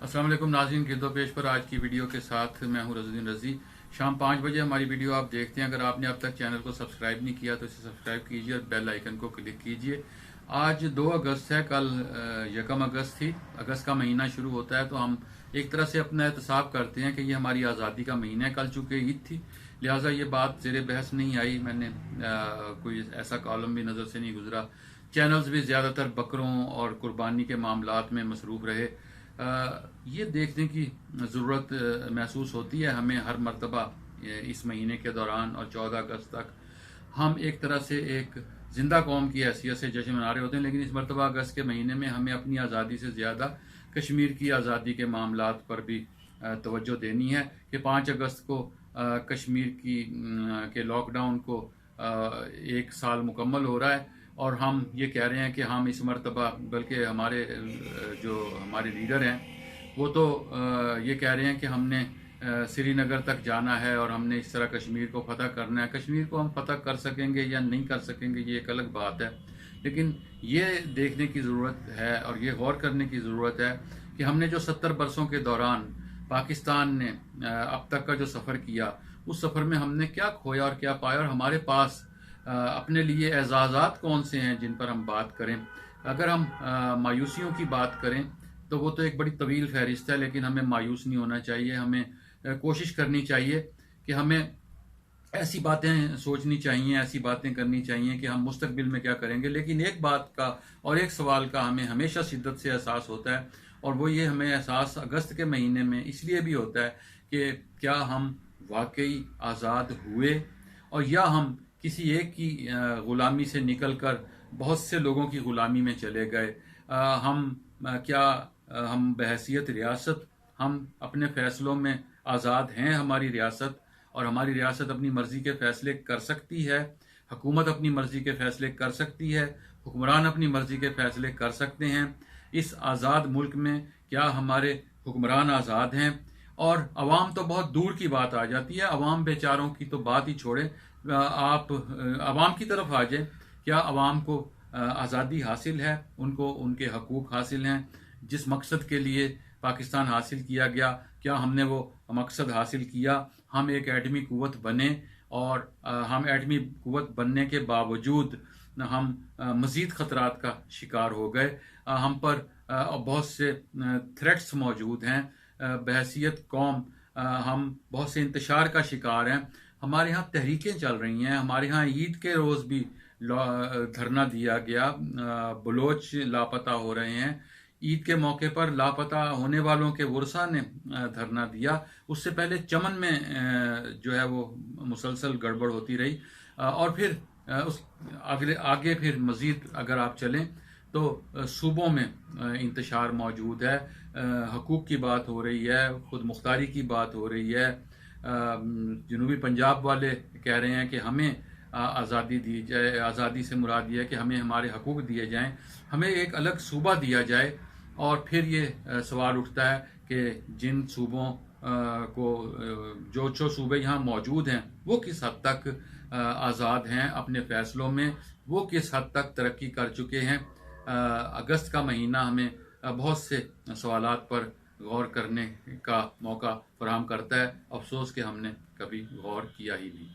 अस्सलाम वालेकुम नाज़रीन, गिरदो पेश पर आज की वीडियो के साथ मैं हूं रज़ुद्दीन रज़ी। शाम 5 बजे हमारी वीडियो आप देखते हैं। अगर आपने अब तक चैनल को सब्सक्राइब नहीं किया तो इसे सब्सक्राइब कीजिए और बेल आइकन को क्लिक कीजिए। आज 2 अगस्त है, कल 1 अगस्त थी। अगस्त का महीना शुरू होता है तो हम एक तरह से अपना एहतसाब करते हैं कि ये हमारी आज़ादी का महीना है। कल चूँकि ईद थी, लिहाजा ये बात ज़ेर बहस नहीं आई। मैंने कोई ऐसा कॉलम भी नज़र से नहीं गुजरा। चैनल्स भी ज़्यादातर बकरों और कुर्बानी के मामलात में मसरूफ़ रहे। ये देखने की ज़रूरत महसूस होती है हमें हर मरतबा इस महीने के दौरान, और 14 अगस्त तक हम एक तरह से एक जिंदा कौम की हैसियत से जश्न मना रहे होते हैं। लेकिन इस मरतबा अगस्त के महीने में हमें अपनी आज़ादी से ज़्यादा कश्मीर की आज़ादी के मामलात पर भी तवज्जो देनी है कि 5 अगस्त को कश्मीर के लॉकडाउन को 1 साल मुकम्मल हो रहा है और हम ये कह रहे हैं कि हम इस मरतबा, बल्कि हमारे जो हमारे लीडर हैं वो तो ये कह रहे हैं कि हमने श्रीनगर तक जाना है और हमने इस तरह कश्मीर को फतह करना है। कश्मीर को हम फतह कर सकेंगे या नहीं कर सकेंगे ये एक अलग बात है, लेकिन ये देखने की ज़रूरत है और ये गौर करने की ज़रूरत है कि हमने जो 70 बरसों के दौरान पाकिस्तान ने अब तक का जो सफ़र किया, उस सफ़र में हमने क्या खोया और क्या पाया, और हमारे पास अपने लिए एजाज़ात कौन से हैं जिन पर हम बात करें। अगर हम मायूसियों की बात करें तो वो तो एक बड़ी तवील फहरिस्त है, लेकिन हमें मायूस नहीं होना चाहिए। हमें कोशिश करनी चाहिए कि हमें ऐसी बातें सोचनी चाहिए, ऐसी बातें करनी चाहिए कि हम मुस्तकबिल में क्या करेंगे। लेकिन एक बात का और एक सवाल का हमें हमेशा शिद्दत से एहसास होता है, और वो ये हमें एहसास अगस्त के महीने में इसलिए भी होता है कि क्या हम वाकई आज़ाद हुए, और या हम किसी एक की ग़ुलामी से निकल कर बहुत से लोगों की ग़ुलामी में चले गए। हम बहैसियत रियासत हम अपने फ़ैसलों में आज़ाद हैं। हमारी रियासत, और हमारी रियासत अपनी मर्ज़ी के फ़ैसले कर सकती है। हुकूमत अपनी मर्ज़ी के फ़ैसले कर सकती है, हुक्मरान अपनी मर्ज़ी के फ़ैसले कर सकते हैं। इस आज़ाद मुल्क में क्या हमारे हुक्मरान आज़ाद हैं? और अवाम तो बहुत दूर की बात आ जाती है, अवाम बेचारों की तो बात ही छोड़ें। आप अवाम की तरफ आ जाएं। क्या अवाम को आज़ादी हासिल है? उनको उनके हकूक़ हासिल हैं? जिस मकसद के लिए पाकिस्तान हासिल किया गया, क्या हमने वो मकसद हासिल किया? हम एक एटमी क़ुव्वत बने, और हम एटमी क़ुव्वत बनने के बावजूद हम मज़ीद ख़तरात का शिकार हो गए। हम पर बहुत से थ्रेट्स मौजूद हैं। बहैसियत कौम हम बहुत से इंतशार का शिकार हैं। हमारे यहाँ तहरीकें चल रही हैं। हमारे यहाँ ईद के रोज़ भी धरना दिया गया। बलोच लापता हो रहे हैं। ईद के मौके पर लापता होने वालों के वर्सा ने धरना दिया। उससे पहले चमन में जो है वो मुसलसल गड़बड़ होती रही, और फिर उस आगे फिर मज़ीद अगर आप चलें तो सूबों में इंतशार मौजूद है। हकूक़ की बात हो रही है, खुद मुख्तारी की बात हो रही है। जनूबी पंजाब वाले कह रहे हैं कि हमें आज़ादी दी जाए। आज़ादी से मुराद ये है कि हमें हमारे हकूक़ दिए जाएं, हमें एक अलग सूबा दिया जाए। और फिर ये सवाल उठता है कि जिन सूबों को जो सूबे यहाँ मौजूद हैं वो किस हद तक आज़ाद हैं अपने फ़ैसलों में, वो किस हद तक तरक्की कर चुके हैं। अगस्त का महीना हमें बहुत से सवालात पर गौर करने का मौका फराहम करता है। अफसोस कि हमने कभी गौर किया ही नहीं।